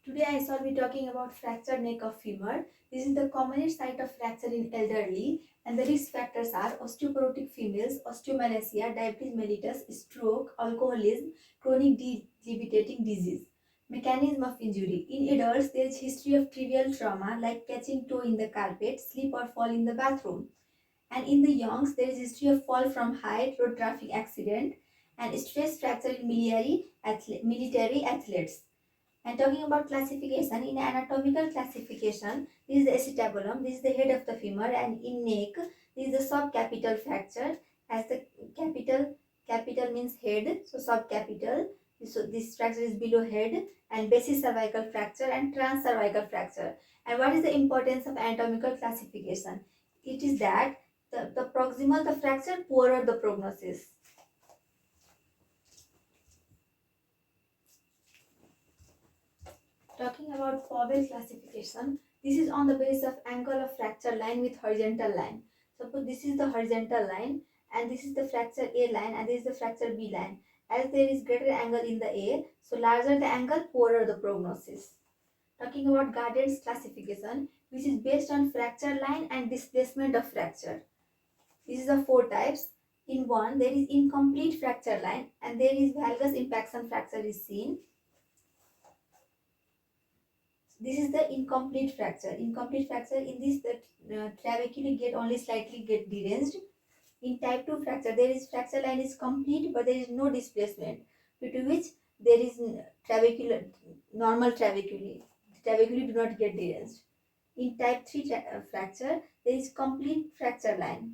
Today I shall be talking about fractured neck of femur. This is the commonest site of fracture in elderly, and the risk factors are osteoporotic females, osteomalacia, diabetes mellitus, stroke, alcoholism, chronic debilitating disease. Mechanism of injury. In adults, there is history of trivial trauma like catching toe in the carpet, slip or fall in the bathroom. And in the youngs, there is history of fall from height, road traffic accident, and stress fracture in military athletes. And talking about classification, in anatomical classification, this is the acetabulum, this is the head of the femur, and in neck, this is the subcapital fracture, as the capital means head, so subcapital. So this fracture is below head, and basis cervical fracture and transcervical fracture. And what is the importance of anatomical classification? It is that the proximal the fracture, poorer the prognosis. Talking about Powell classification, this is on the basis of angle of fracture line with horizontal line. Suppose this is the horizontal line and this is the fracture A line and this is the fracture B line. As there is greater angle in the A, so larger the angle, poorer the prognosis. Talking about Gardner's classification, which is based on fracture line and displacement of fracture. This is the four types. In one, there is incomplete fracture line and there is valgus impaction fracture is seen. This is the incomplete fracture. Incomplete fracture, in this the trabeculae get only slightly get deranged. In type 2 fracture, there is fracture line is complete but there is no displacement, due to which there is normal trabeculae. Trabeculae do not get deranged. In type 3 fracture, there is complete fracture line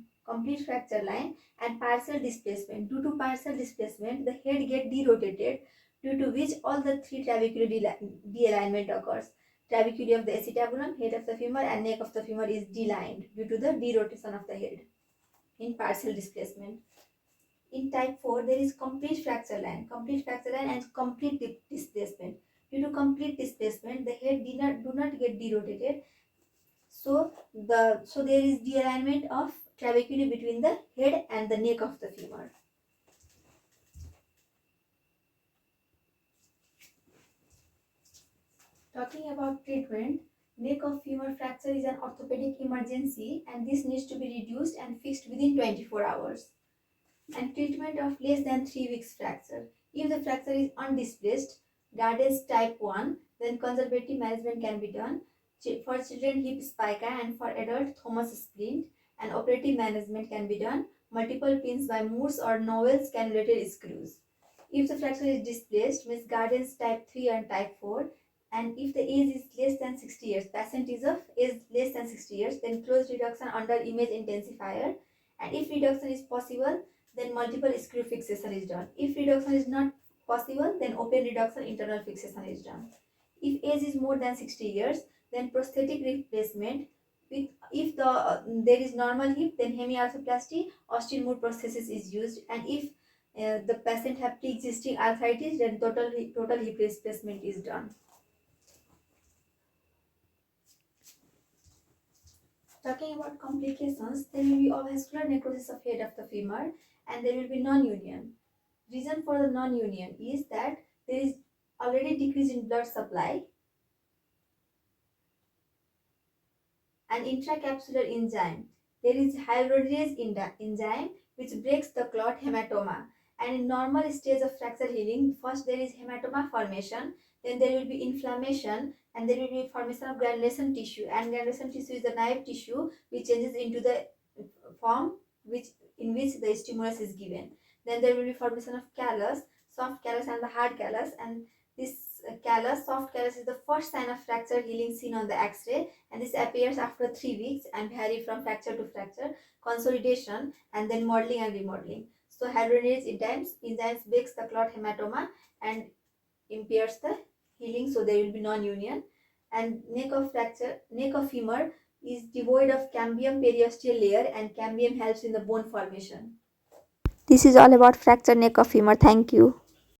and partial displacement. Due to partial displacement, the head get derotated, due to which all the three trabeculae de-alignment occurs. Trabeculae of the acetabulum, head of the femur and neck of the femur is delined due to the derotation of the head in partial displacement. In type 4, there is complete fracture line and complete displacement. Due to complete displacement, the head do not get derotated. So there is de-alignment of trabeculae between the head and the neck of the femur. Talking about treatment, neck of femur fracture is an orthopedic emergency and this needs to be reduced and fixed within 24 hours. And treatment of less than 3 weeks fracture. If the fracture is undisplaced, Gardner's type 1, then conservative management can be done. For children, hip spica, and for adult, Thomas splint, and operative management can be done. Multiple pins by Morse or Nowell's cannulated screws. If the fracture is displaced, means Gardner's type 3 and type 4, and if the age is less than 60 years, patient is of age less than 60 years, then close reduction under image intensifier. And if reduction is possible, then multiple screw fixation is done. If reduction is not possible, then open reduction internal fixation is done. If age is more than 60 years, then prosthetic replacement. If there is normal hip, then hemiarthroplasty, osteotomy prosthesis is used. And if the patient have pre-existing arthritis, then total hip replacement is done. Talking about complications, there will be avascular necrosis of head of the femur and there will be non-union. Reason for the non-union is that there is already decrease in blood supply and intracapsular enzyme. There is hyaluronidase enzyme which breaks the clot hematoma. And in normal stage of fracture healing, first there is hematoma formation, then there will be inflammation, and there will be formation of granulation tissue. And granulation tissue is the naive tissue which changes into the form in which the stimulus is given. Then there will be formation of callus, soft callus and the hard callus. And this soft callus is the first sign of fracture healing seen on the X-ray, and this appears after 3 weeks and vary from fracture to fracture, consolidation, and then modeling and remodeling. So hyaluronidase enzymes breaks the clot hematoma and impairs the healing, so there will be non-union. And neck of femur is devoid of cambium periosteal layer, and cambium helps in the bone formation. This is all about fracture neck of femur. Thank you.